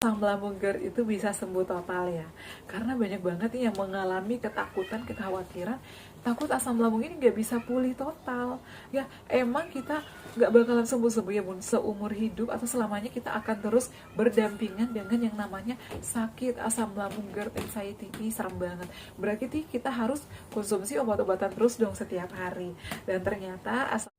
asam lambung GERD itu bisa sembuh total ya? Karena banyak banget nih yang mengalami ketakutan, kekhawatiran, takut asam lambung ini nggak bisa pulih total. Ya, emang kita nggak bakalan sembuh-sembuh ya bun, seumur hidup atau selamanya kita akan terus berdampingan dengan yang namanya sakit asam lambung GERD anxiety. Ini serem banget. Berarti kita harus konsumsi obat-obatan terus dong setiap hari. Dan ternyata asam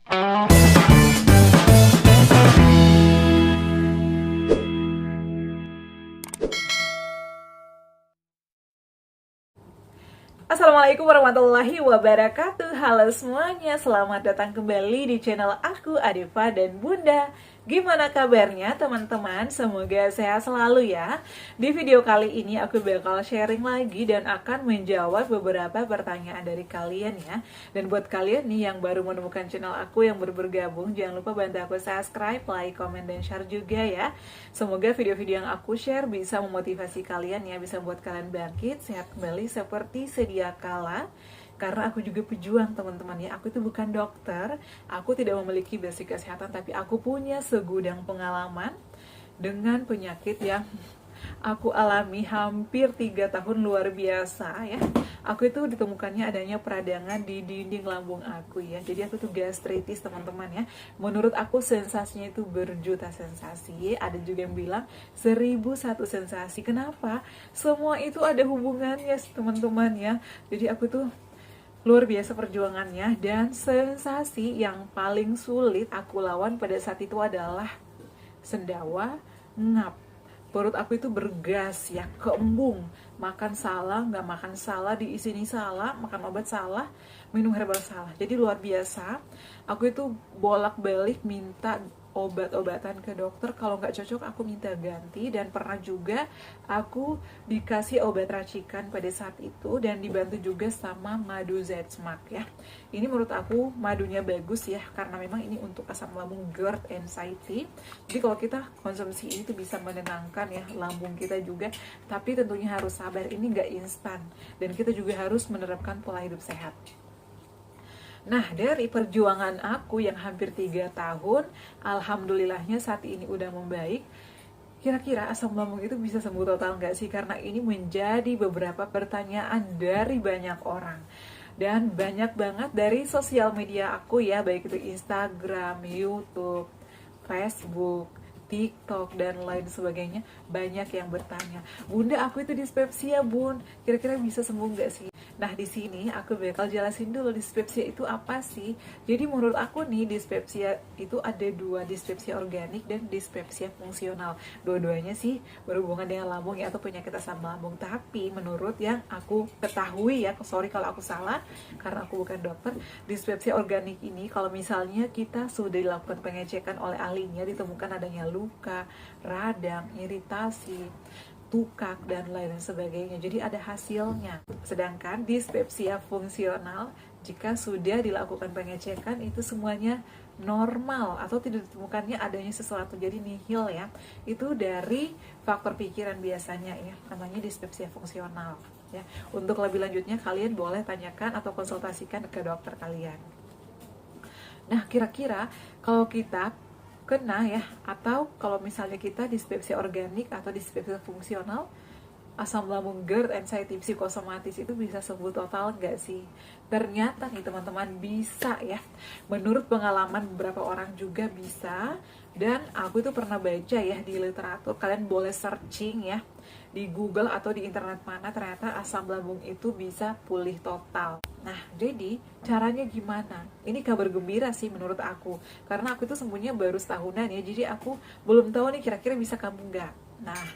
Assalamualaikum warahmatullahi wabarakatuh. Halo semuanya, selamat datang kembali di channel aku, Adifa dan Bunda. Gimana kabarnya teman-teman? Semoga sehat selalu ya. Di video kali ini aku bakal sharing lagi dan akan menjawab beberapa pertanyaan dari kalian ya. Dan buat kalian nih yang baru menemukan channel aku, yang baru bergabung, jangan lupa bantu aku subscribe, like, comment, dan share juga ya. Semoga video-video yang aku share bisa memotivasi kalian ya, bisa membuat kalian bangkit, sehat kembali seperti sedia kala. Karena aku juga pejuang teman-teman ya, aku itu bukan dokter, aku tidak memiliki basic kesehatan, tapi aku punya segudang pengalaman dengan penyakit yang aku alami hampir 3 tahun luar biasa ya. Aku itu ditemukannya adanya peradangan di dinding lambung aku ya. Jadi aku tuh gastritis teman-teman ya. Menurut aku sensasinya itu berjuta sensasi. Ada juga yang bilang 1001 sensasi. Kenapa? Semua itu ada hubungannya teman-teman ya. Jadi aku tuh luar biasa perjuangannya, dan sensasi yang paling sulit aku lawan pada saat itu adalah sendawa, ngap. Perut aku itu bergas ya, keembung. Makan salah, nggak makan salah, diisi ini salah, makan obat salah, minum herbal salah. Jadi luar biasa. Aku itu bolak-balik minta obat-obatan ke dokter, kalau nggak cocok aku minta ganti. Dan pernah juga aku dikasih obat racikan pada saat itu dan dibantu juga sama madu Zsmax ya. Ini menurut aku madunya bagus ya, karena memang ini untuk asam lambung GERD anxiety. Jadi kalau kita konsumsi ini tuh bisa menenangkan ya lambung kita juga, tapi tentunya harus sabar, ini nggak instan, dan kita juga harus menerapkan pola hidup sehat. Nah, dari perjuangan aku yang hampir 3 tahun, alhamdulillahnya saat ini udah membaik. Kira-kira asam lambung itu bisa sembuh total nggak sih? Karena ini menjadi beberapa pertanyaan dari banyak orang. Dan banyak banget dari sosial media aku ya, baik itu Instagram, YouTube, Facebook, TikTok, dan lain sebagainya. Banyak yang bertanya, Bunda aku itu dispepsia bun, kira-kira bisa sembuh nggak sih? Nah, di sini aku bakal jelasin dulu dispepsia itu apa sih. Jadi menurut aku nih, dispepsia itu ada dua, dispepsia organik dan dispepsia fungsional. Dua-duanya sih berhubungan dengan lambung ya, atau penyakit asam lambung. Tapi menurut yang aku ketahui ya, sorry kalau aku salah karena aku bukan dokter, dispepsia organik ini kalau misalnya kita sudah dilakukan pengecekan oleh ahlinya, ditemukan adanya luka, radang, iritasi, tukak, dan lain sebagainya. Jadi ada hasilnya. Sedangkan dispepsia fungsional, jika sudah dilakukan pengecekan itu semuanya normal atau tidak ditemukannya adanya sesuatu, jadi nihil ya. Itu dari faktor pikiran biasanya ya, namanya dispepsia fungsional ya. Untuk lebih lanjutnya kalian boleh tanyakan atau konsultasikan ke dokter kalian. Nah, kira-kira kalau kita kena ya, atau kalau misalnya kita dispepsia organik atau dispepsia fungsional, asam lambung GERD anxiety psikosomatis itu bisa sembuh total nggak sih? Ternyata nih teman-teman bisa ya. Menurut pengalaman beberapa orang juga bisa. Dan aku itu pernah baca ya di literatur, kalian boleh searching ya di Google atau di internet mana, ternyata asam lambung itu bisa pulih total. Nah, jadi caranya gimana? Ini kabar gembira sih menurut aku, karena aku itu sembuhnya baru setahunan ya, jadi aku belum tahu nih kira-kira bisa kambuh nggak. Nah,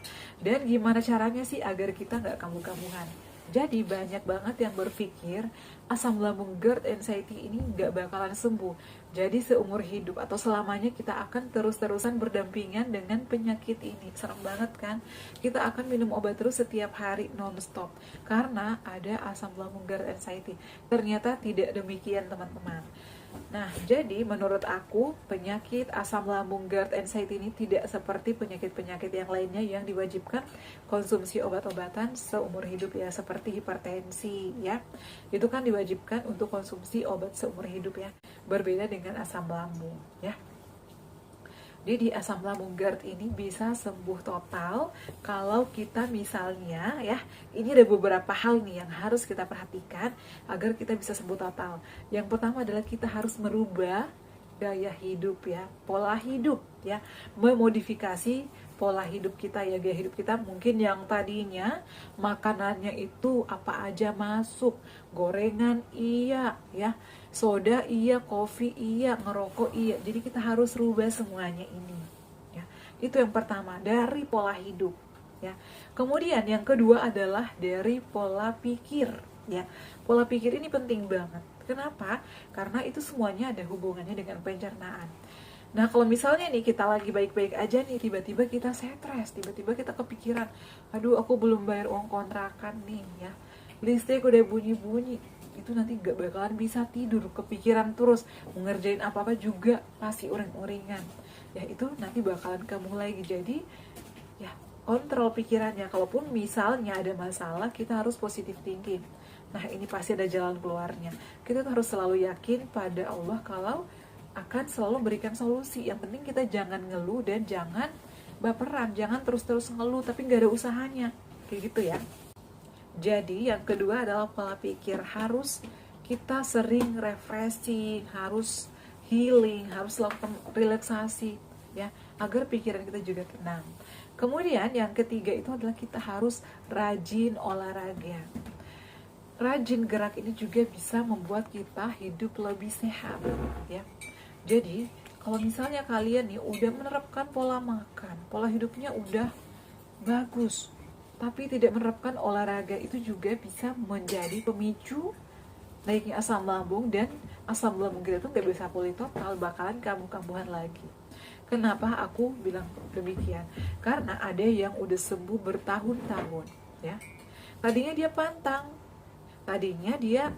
dan gimana caranya sih agar kita nggak kambuh-kambuhan? Jadi banyak banget yang berpikir asam lambung GERD anxiety ini nggak bakalan sembuh. Jadi seumur hidup atau selamanya kita akan terus-terusan berdampingan dengan penyakit ini. Serem banget kan? Kita akan minum obat terus setiap hari non-stop karena ada asam lambung GERD anxiety. Ternyata tidak demikian teman-teman. Nah, jadi menurut aku penyakit asam lambung GERD anxiety ini tidak seperti penyakit-penyakit yang lainnya yang diwajibkan konsumsi obat-obatan seumur hidup ya, seperti hipertensi ya. Itu kan diwajibkan untuk konsumsi obat seumur hidup ya. Berbeda dengan asam lambung ya. Jadi asam lambung GERD ini bisa sembuh total kalau kita misalnya ya, ini ada beberapa hal nih yang harus kita perhatikan agar kita bisa sembuh total. Yang pertama adalah kita harus merubah gaya hidup ya, pola hidup ya, memodifikasi pola hidup kita ya, gaya hidup kita. Mungkin yang tadinya makanannya itu apa aja masuk, gorengan iya ya, soda iya, kopi iya, ngerokok iya. Jadi kita harus rubah semuanya ini ya. Itu yang pertama, dari pola hidup ya. Kemudian yang kedua adalah dari pola pikir ya. Pola pikir ini penting banget. Kenapa? Karena itu semuanya ada hubungannya dengan pencernaan. Nah, kalau misalnya nih kita lagi baik-baik aja nih, tiba-tiba kita stres, tiba-tiba kita kepikiran, aduh aku belum bayar uang kontrakan nih ya, listrik udah bunyi-bunyi, itu nanti gak bakalan bisa tidur, kepikiran terus, mengerjain apa-apa juga pasti uring-uringan. Ya itu nanti bakalan kamu lagi. Jadi ya kontrol pikirannya. Kalaupun misalnya ada masalah, kita harus positive thinking. Nah ini pasti ada jalan keluarnya. Kita tuh harus selalu yakin pada Allah kalau akan selalu berikan solusi. Yang penting kita jangan ngeluh dan jangan baperan, jangan terus-terus ngeluh tapi nggak ada usahanya, kayak gitu ya. Jadi yang kedua adalah pola pikir. Harus kita sering refreshing, harus healing, harus lakukan relaksasi ya, agar pikiran kita juga tenang. Kemudian yang ketiga itu adalah kita harus rajin olahraga. Rajin gerak ini juga bisa membuat kita hidup lebih sehat ya. Jadi kalau misalnya kalian nih udah menerapkan pola makan, pola hidupnya udah bagus, tapi tidak menerapkan olahraga, itu juga bisa menjadi pemicu naiknya asam lambung, dan asam lambung kita tuh gak bisa pulih total, bakalan kambuh-kambuhan lagi. Kenapa aku bilang demikian? Karena ada yang udah sembuh bertahun-tahun ya. Tadinya dia pantang, tadinya dia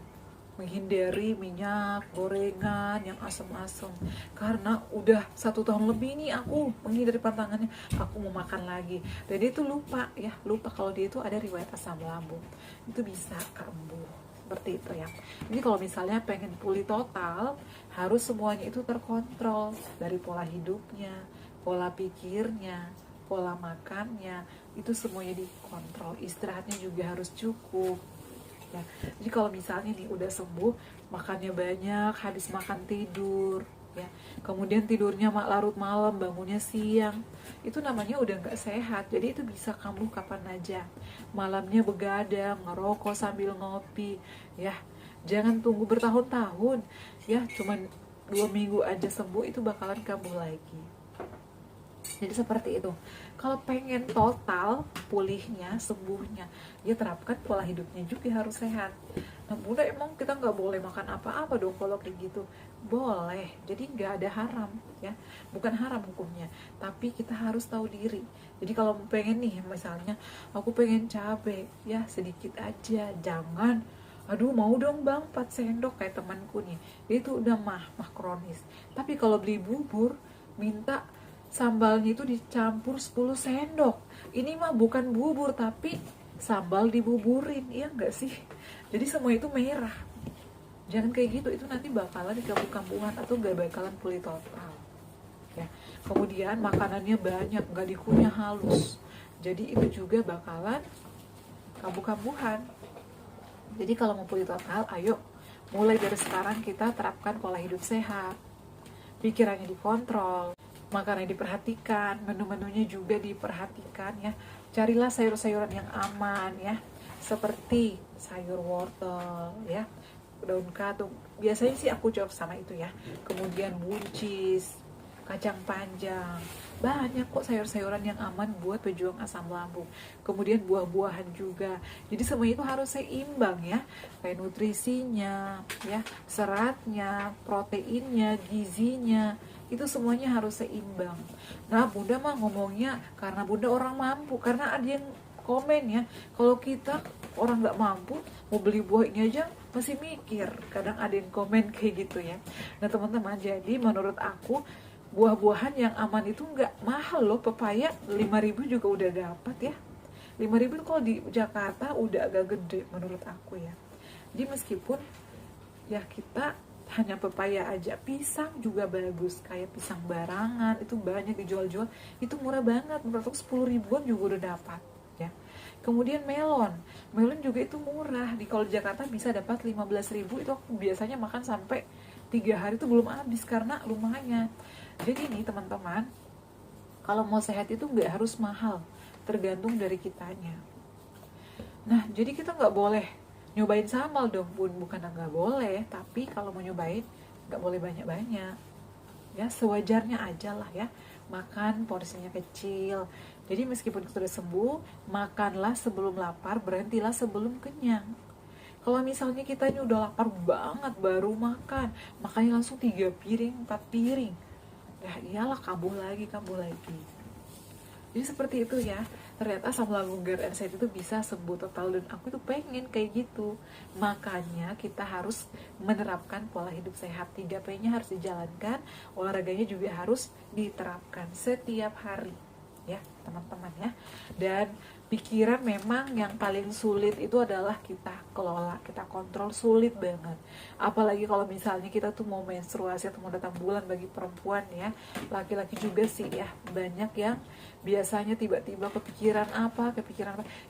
menghindari minyak, gorengan, yang asam-asam. Karena udah 1 tahun lebih nih aku menghindari pantangannya, aku mau makan lagi. Dan dia itu lupa ya, lupa kalau dia itu ada riwayat asam lambung. Itu bisa kambuh. Seperti itu ya. Jadi kalau misalnya pengen pulih total, harus semuanya itu terkontrol. Dari pola hidupnya, pola pikirnya, pola makannya, itu semuanya dikontrol. Istirahatnya juga harus cukup ya. Jadi kalau misalnya nih udah sembuh, makannya banyak, habis makan tidur ya, kemudian tidurnya larut malam, bangunnya siang, itu namanya udah nggak sehat. Jadi itu bisa kambuh kapan aja. Malamnya begadang, ngerokok sambil ngopi ya, jangan tunggu bertahun-tahun ya, cuman 2 minggu aja sembuh, itu bakalan kambuh lagi. Jadi seperti itu. Kalau pengen total pulihnya, sembuhnya, ya terapkan pola hidupnya juga harus sehat. Nah bunda, emang kita nggak boleh makan apa-apa dong kalau kayak gitu? Boleh, jadi nggak ada haram ya, bukan haram hukumnya, tapi kita harus tahu diri. Jadi kalau pengen nih, misalnya aku pengen cabai, ya sedikit aja, jangan aduh mau dong bang 4 sendok kayak temanku nih, itu udah mah kronis. Tapi kalau beli bubur, minta sambalnya itu dicampur 10 sendok. Ini mah bukan bubur tapi sambal dibuburin, iya enggak sih? Jadi semua itu merah. Jangan kayak gitu, itu nanti bakalan kambuh-kambuhan atau gak bakalan pulih total ya. Kemudian makanannya banyak, gak dikunyah halus, jadi itu juga bakalan kambuh-kambuhan. Jadi kalau mau pulih total, ayo mulai dari sekarang kita terapkan pola hidup sehat, pikirannya dikontrol, makanannya diperhatikan, menu-menunya juga diperhatikan ya. Carilah sayur-sayuran yang aman ya, seperti sayur wortel ya, daun katung. Biasanya sih aku jawab sama itu ya. Kemudian buncis, kacang panjang, banyak kok sayur-sayuran yang aman buat pejuang asam lambung. Kemudian buah-buahan juga. Jadi semua itu harus seimbang ya, kayak nutrisinya ya, seratnya, proteinnya, gizinya, itu semuanya harus seimbang. Nah bunda mah ngomongnya karena bunda orang mampu, karena ada yang komen ya, kalau kita orang nggak mampu mau beli buah ini aja masih mikir. Kadang ada yang komen kayak gitu ya. Nah teman-teman, jadi menurut aku buah-buahan yang aman itu nggak mahal loh. Pepaya 5.000 juga udah dapat ya. 5.000 itu kalau di Jakarta udah agak gede menurut aku ya. Jadi meskipun ya kita hanya pepaya aja. Pisang juga bagus, kayak pisang barangan itu banyak dijual-jual, itu murah banget, menurut aku 10 ribuan juga udah dapat ya. Kemudian melon juga itu murah, di kalau di Jakarta bisa dapat 15 ribu, itu aku biasanya makan sampai 3 hari itu belum habis karena lumayan. Jadi nih teman-teman, kalau mau sehat itu nggak harus mahal, tergantung dari kitanya. Nah, jadi kita nggak boleh nyobain sambal dong, Bun. Bukan nggak boleh, tapi kalau mau nyobain nggak boleh banyak-banyak. Ya, sewajarnya aja lah ya. Makan porsinya kecil. Jadi meskipun sudah sembuh, makanlah sebelum lapar, berhentilah sebelum kenyang. Kalau misalnya kita ini udah lapar banget baru makan, makanya langsung 3 piring, 4 piring. Ya iyalah, kambuh lagi. Jadi seperti itu ya. Ternyata asam lambung GERD itu bisa sembuh total, dan aku tuh pengen kayak gitu. Makanya kita harus menerapkan pola hidup sehat. 3P-nya harus dijalankan, olahraganya juga harus diterapkan setiap hari ya teman-teman ya. Dan pikiran memang yang paling sulit itu adalah kita kelola, kita kontrol, sulit banget. Apalagi kalau misalnya kita tuh mau menstruasi atau mau datang bulan bagi perempuan ya. Laki-laki juga sih ya, banyak yang biasanya tiba-tiba kepikiran apa,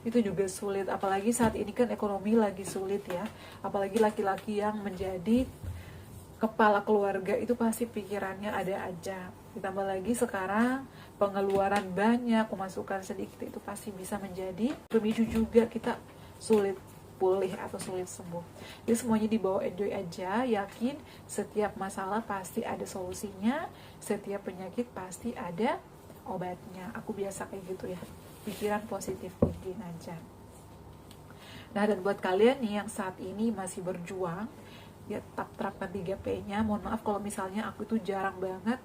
itu juga sulit. Apalagi saat ini kan ekonomi lagi sulit ya. Apalagi laki-laki yang menjadi kepala keluarga itu pasti pikirannya ada aja. Ditambah lagi sekarang pengeluaran banyak, pemasukan sedikit, itu pasti bisa menjadi pemicu juga kita sulit pulih atau sulit sembuh. Jadi semuanya dibawa enjoy aja, yakin setiap masalah pasti ada solusinya, setiap penyakit pasti ada obatnya. Aku biasa kayak gitu ya, pikiran positif thinking aja. Nah, dan buat kalian nih yang saat ini masih berjuang, ya tetap terapkan 3P-nya. Mohon maaf kalau misalnya aku tuh jarang banget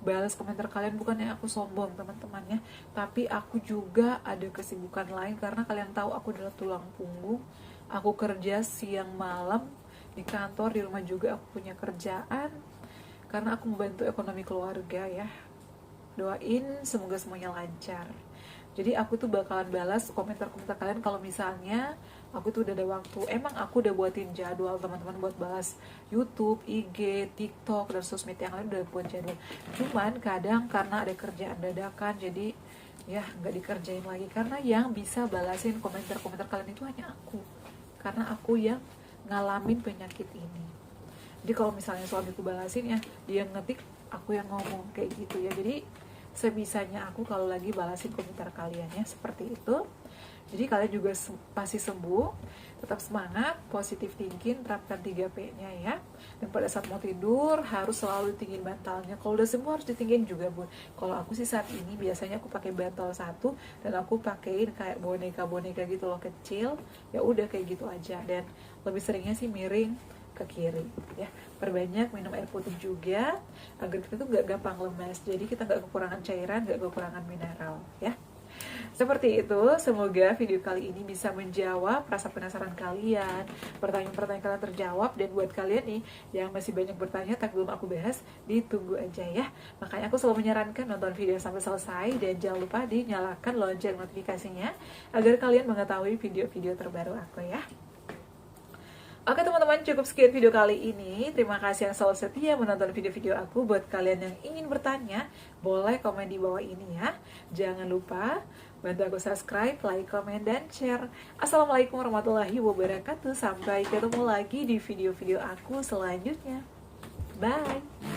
balas komentar kalian, bukannya aku sombong teman-teman ya, tapi aku juga ada kesibukan lain karena kalian tahu aku adalah tulang punggung. Aku kerja siang malam di kantor, di rumah juga aku punya kerjaan karena aku membantu ekonomi keluarga ya. Doain semoga semuanya lancar. Jadi aku tuh bakalan balas komentar-komentar kalian kalau misalnya aku tuh udah ada waktu. Emang aku udah buatin jadwal teman-teman buat balas YouTube, IG, TikTok, dan sosmed yang lain udah buat jadwal. Cuman kadang karena ada kerjaan dadakan, jadi ya nggak dikerjain lagi. Karena yang bisa balasin komentar-komentar kalian itu hanya aku. Karena aku yang ngalamin penyakit ini. Jadi kalau misalnya suamiku balasin ya, dia ngetik, aku yang ngomong kayak gitu ya. Jadi sebisanya aku kalau lagi balasin komentar kalian ya, seperti itu. Jadi kalian juga pasti sembuh, tetap semangat, positive thinking, terapkan 3P-nya ya. Dan pada saat mau tidur harus selalu tinggiin bantalnya. Kalau udah sembuh harus ditinggiin juga, Bun. Kalau aku sih saat ini biasanya aku pakai bantal satu dan aku pakein kayak boneka-boneka gitu loh, kecil. Ya udah kayak gitu aja, dan lebih seringnya sih miring ke kiri ya. Perbanyak minum air putih juga agar kita tuh gak gampang lemas, jadi kita gak kekurangan cairan, gak kekurangan mineral ya. Seperti itu, semoga video kali ini bisa menjawab rasa penasaran kalian, pertanyaan-pertanyaan kalian terjawab. Dan buat kalian nih yang masih banyak bertanya tapi belum aku bahas, ditunggu aja ya. Makanya aku selalu menyarankan nonton video sampai selesai, dan jangan lupa dinyalakan lonceng notifikasinya agar kalian mengetahui video-video terbaru aku ya. Oke teman-teman, cukup sekian video kali ini. Terima kasih yang selalu setia menonton video-video aku. Buat kalian yang ingin bertanya, boleh komen di bawah ini ya. Jangan lupa bantu aku subscribe, like, komen, dan share. Assalamualaikum warahmatullahi wabarakatuh. Sampai ketemu lagi di video-video aku selanjutnya. Bye!